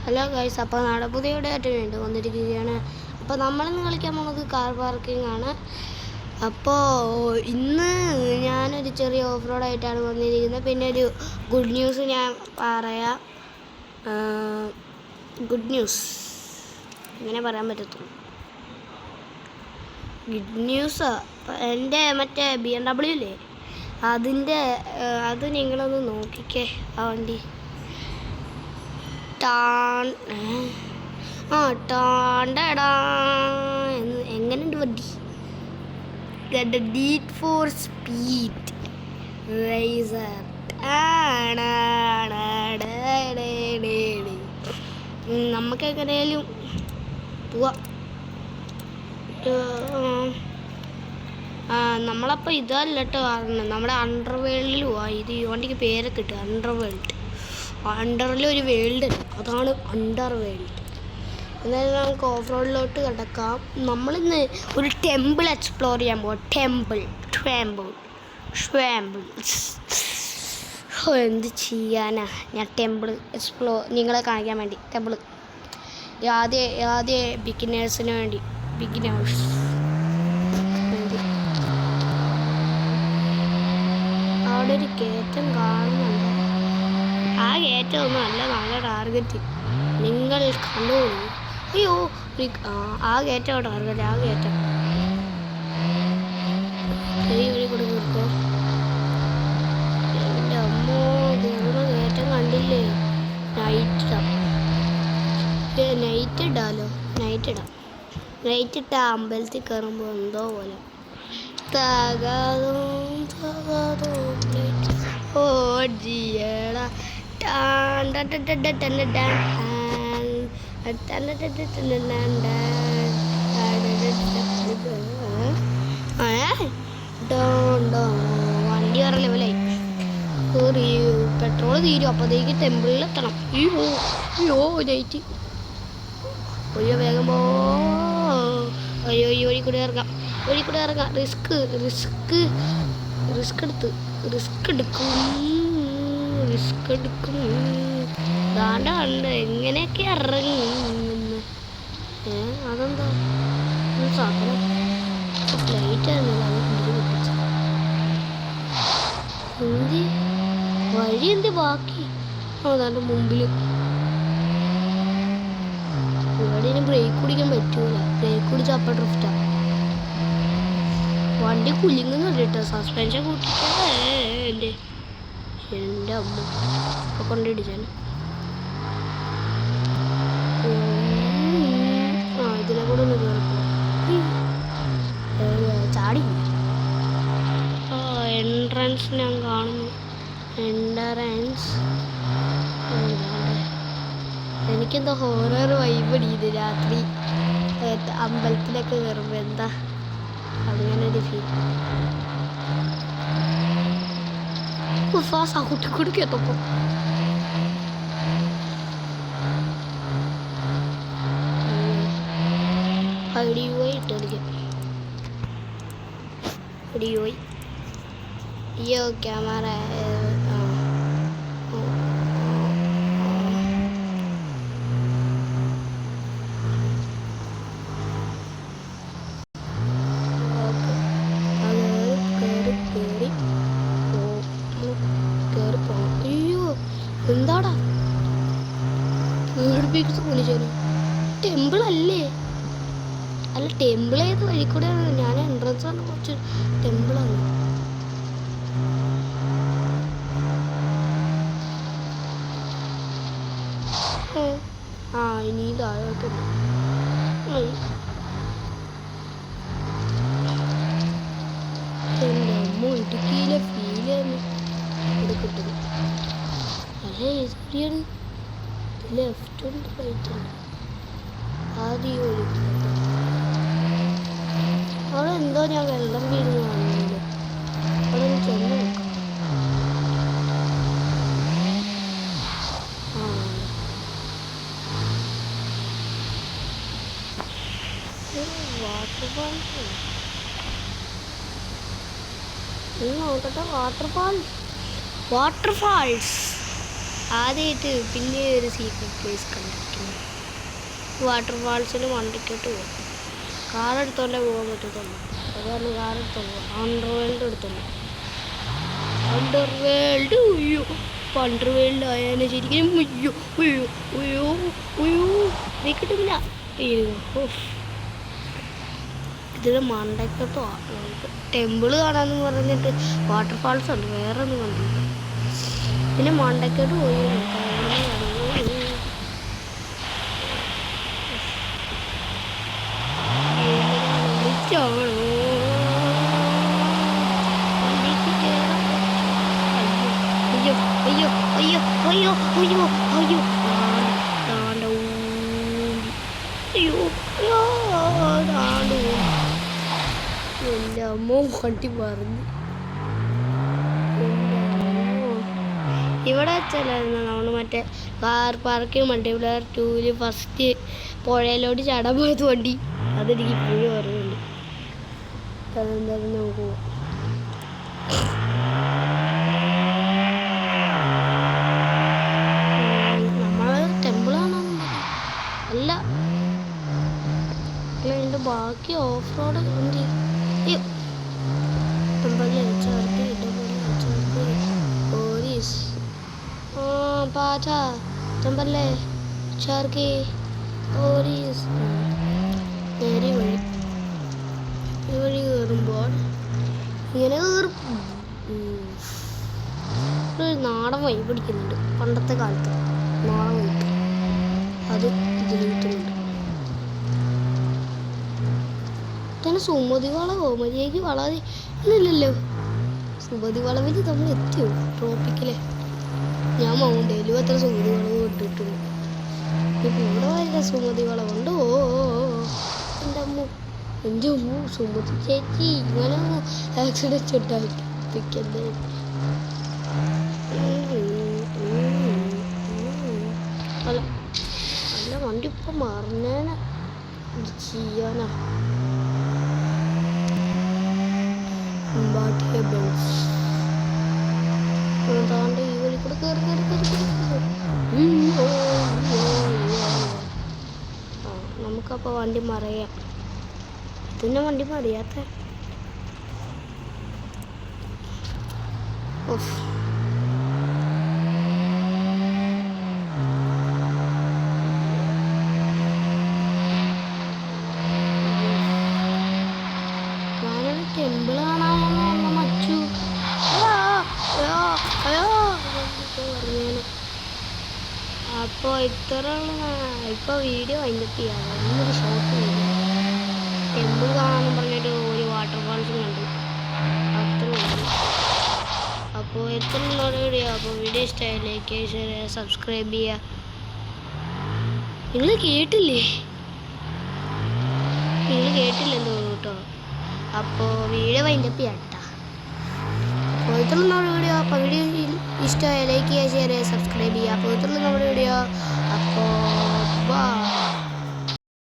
Hello guys, അപ്പോൾ നാളെ പുതിയ ഡേറ്റ് വേണ്ടി വന്നിരിക്കുകയാണ്. അപ്പോൾ നമ്മളിന്ന് കളിക്കാൻ പോകുന്നത് കാർ പാർക്കിംഗ് ആണ്. അപ്പോൾ ഇന്ന് ഞാനൊരു ചെറിയ ഓഫ് റോഡായിട്ടാണ് വന്നിരിക്കുന്നത്. പിന്നെ ഒരു ഗുഡ് ന്യൂസ് ഞാൻ പറയാം. ഗുഡ് ന്യൂസ് ഇങ്ങനെ പറയാൻ പറ്റത്തുള്ളൂ. ഗുഡ് ന്യൂസ് എൻ്റെ മറ്റേ BMW ഇല്ലേ, അത് നിങ്ങളൊന്ന് നോക്കിക്കേ. ആ വണ്ടി എങ്ങനെയുണ്ട് വണ്ടി? Need for speed racer. നമുക്ക് എങ്ങനെയാലും പോവാം. നമ്മളപ്പോൾ ഇതല്ല കേട്ടോ കാരണം നമ്മുടെ അണ്ടർവേൾഡിൽ പോവാം. ഈ വണ്ടിക്ക് പേരൊക്കെ കിട്ടും, അണ്ടർവേൾഡ്. അണ്ടറിലൊരു വേൾഡ്, അതാണ് അണ്ടർവേൾഡ്. എന്നാലും നമുക്ക് ഓഫ് റോഡിലോട്ട് കിടക്കാം. നമ്മളിന്ന് ഒരു ടെമ്പിൾ എക്സ്പ്ലോർ ചെയ്യാൻ പോകാം. ടെമ്പിൾ എന്ത് ചെയ്യാനാ, ഞാൻ ടെമ്പിൾ നിങ്ങളെ കാണിക്കാൻ വേണ്ടി. ടെമ്പിൾ ആദ്യ ബിഗിനേഴ്സിന് വേണ്ടി. അവിടെ ഒരു കയറ്റം കാണുന്നുണ്ട്. ആ കയറ്റമൊന്നും അല്ല നമ്മുടെ ടാർഗറ്റ്, നിങ്ങൾ കണ്ടോളൂ. അയ്യോ, ആ കയറ്റം ടാർഗറ്റ്. ആ കയറ്റം വഴി കൂടെ നിർത്തോ. എൻ്റെ അമ്മോ, നിങ്ങളുടെ കയറ്റം കണ്ടില്ലേ? നൈറ്റ് ഇടാം. നൈറ്റ് ഇട്ടാൽ അമ്പലത്തിൽ കയറുമ്പോൾ എന്തോ പോലെ. ഓടിയടാ വണ്ടി വേറെ ലെവലായി. പെട്രോൾ തീരും, അപ്പോഴത്തേക്ക് ടെമ്പിളിൽ എത്തണം. അയ്യോ നൈറ്റ്. അയ്യോ വേഗം പോ. അയ്യോ ഈ വഴി കൂടെ ഇറങ്ങാം. റിസ്ക് എടുക്കും. ദാണ്ട് എങ്ങനെയൊക്കെ ഇറങ്ങി. അതെന്താ സാധനം? ഫ്ലൈറ്റ് ആയിരുന്നില്ല, അത് പിടിച്ച് പൊട്ടിച്ചു. വഴി എന്ത് ബാക്കി? അതാണ്ട് മുമ്പിൽ. ഇവിടെ ഇനി ബ്രേക്ക് പിടിക്കാൻ പറ്റൂല. ബ്രേക്ക് പിടിച്ചാൽ അപ്പം ഡ്രിഫ്റ്റാ. വണ്ടി കുലുങ്ങുന്നുണ്ട് കേട്ടോ. സസ്പെൻഷൻ കൂട്ടിട്ടേ എൻ്റെ അമ്മ ഇപ്പൊ കൊണ്ടിടിച്ചാണ്. ഇതിനെ കൂടെ ഒന്ന് കയറിപ്പോ. ചാടി. എൻട്രൻസ് ഞാൻ കാണുന്നു. എനിക്കെന്താ ഹൊറർ വൈബ് അടിയത് രാത്രി അമ്പലത്തിലൊക്കെ കയറുമ്പോൾ. എന്താ അങ്ങനെ ഒരു ഫീൽ. കുട്ടിക്കൊടുക്കെത്തപ്പോ അയ്യോ ക്യാമറ. എന്താടാ ടെമ്പിൾ അല്ലേ? അല്ല, ടെമ്പിൾ ഏത് വഴി കൂടെ? ഞാൻ എൻട്രൻസ് ആണ്, കുറച്ച് ടെമ്പിളാണ്. ഇനി താഴോട്ടുണ്ട്. എൻ്റെ അമ്മ ഇടുക്കിയിലെ ഫീലാണ് ഇവിടെ കിട്ടുന്നത്. നല്ല ലെഫ്റ്റ് ഉണ്ട്, റൈറ്റ് ഉണ്ട്. ആദ്യം അവിടെ എന്തോ ഞാൻ വെള്ളം വീഴുന്ന കാണുന്നില്ല. അവിടെ ചെന്ന് നോക്കാം. വാട്ടർഫാൾസ് നോക്കട്ടെ. വാട്ടർഫാൾസ് ആദ്യമായിട്ട് പിന്നെ ഒരു സീക്രട്ട് പ്ലേസ് കണ്ടിരിക്കുന്നു. വാട്ടർഫാൾസിന് വണ്ടിക്കോട്ട് പോകും. കാറെടുത്തോണ്ടേ പോകാൻ പറ്റത്തുള്ളൂ. അതാണ് കാറെടുത്തോണ്ട് പോകാം. അണ്ടർവേൾഡ് എടുത്തോണ്ട് അണ്ടർവേൾഡ്. അയ്യോ അണ്ടർവേൾഡ് ആയാലും ശരിക്കും അയ്യോ അയ്യോ അയ്യോ അയ്യോ നീ കിട്ടുന്നില്ല. അയ്യോ ഇതിൽ മണ്ടക്കത്തോ നമുക്ക് ടെമ്പിള് കാണാമെന്ന് പറഞ്ഞിട്ട് വാട്ടർഫാൾസ് ഉണ്ട്, വേറെ ഒന്നും കണ്ടില്ല. പിന്നെ മണ്ടക്കോട്ട് പോയി അയ്യോ അയ്യോ അയ്യോ അയ്യോ അയ്യോ അയ്യോ താണ്ട അയ്യോ താണ്ട് എൻ്റെ അമ്മ വണ്ടി പറഞ്ഞു. ഇവിടെ വെച്ചല്ലായിരുന്നു നമ്മൾ മറ്റേ കാർ പാർക്കിംഗ് മൾട്ടിപ്ലെയർ 2 ഫസ്റ്റ് പുഴയിലോട്ട് ചാടാൻ പോയത് വണ്ടി. അതെനിക്ക് ഇപ്പോഴും ഓർമ്മയുണ്ട്. അതെന്തായാലും നമുക്ക് പോവാം. നമ്മൾ ടെമ്പിൾ കാണാൻ അല്ല, അതിൻ്റെ ബാക്കി ഓഫ് റോഡ് ഉണ്ട്. ടെമ്പിളിൽ ചേർത്ത് പോലീസ് പാച്ച ടെമ്പിളിലെ ചേർക്കി പോലീസ് നേരെ വഴി. ഈ വഴി കയറുമ്പോൾ ഇങ്ങനെ കയറും. ഒരു നാടൻ വഴി പിടിക്കുന്നുണ്ട്, പണ്ടത്തെ കാലത്ത് നാടൻ വഴി. അത് ഇതിൽ കിട്ടുന്നുണ്ട്. തന്നെ സുമതി വളവോ മര്യാദയ്ക്ക് വളവ് ഇല്ലല്ലോ. സുമതി വളവിൽ നമ്മൾ എത്തിയോ ട്രോപ്പിക്കലെ? ഞാൻ മൗണ്ടയിലും അത്ര സുമതി വളവ് ഇട്ടിട്ടുണ്ട്. ഇപ്പം ഇവിടെ ഭയങ്കര സുമതി വളവുണ്ട്. ഓ എൻ്റെ അമ്മ സുമതി ചേച്ചി ഇങ്ങനെ ആക്സിഡൻറ്റ് ഉണ്ടായിപ്പിക്കുന്നത്. അല്ല അല്ല വണ്ടി ഇപ്പം മറിഞ്ഞേനെ ചെയ്യാനാ. താണ്ട് ഈ വഴി കൂടെ നമുക്കപ്പോൾ വണ്ടി മറിയാം. ഇതിൻ്റെ വണ്ടി മറിയാത്ത ഞാനൊരു ടെമ്പിൾ കാണാമെന്ന് മച്ചു. അപ്പോൾ ഇത്ര ഇപ്പോൾ വീഡിയോ വൈൻഡപ്പ് ചെയ്യാം. ഒന്നൊരു ഷോർട്ട് വീഡിയോ ടെമ്പിൾ കാണാമെന്ന് പറഞ്ഞിട്ട് ഒരു വാട്ടർഫാൾസും കണ്ടു, അത്രേ ഉള്ളൂ. അപ്പോൾ എത്ര വീഡിയോ. അപ്പോൾ വീഡിയോ ഇഷ്ടമായി ലൈക്ക് ചെയ്യുക, ഷെയർ ചെയ്യുക, സബ്സ്ക്രൈബ് ചെയ്യുക. നിങ്ങൾ കേട്ടില്ലെന്ന് തോന്നുന്നു കേട്ടോ. അപ്പോൾ വീഡിയോ വൈൻഡപ്പ് ചെയ്യാം കേട്ടോ. അപ്പോൾ ഇത്രയുള്ള നമ്മുടെ വീഡിയോ. അപ്പോൾ വീഡിയോ ഇഷ്ടമായ ലൈക്ക് ചെയ്യുക, ഷെയർ ചെയ്യുക, സബ്സ്ക്രൈബ് ചെയ്യുക. അപ്പോൾ ഇത്രയുള്ള നമ്മുടെ വീഡിയോ. അപ്പോൾ ബൈ.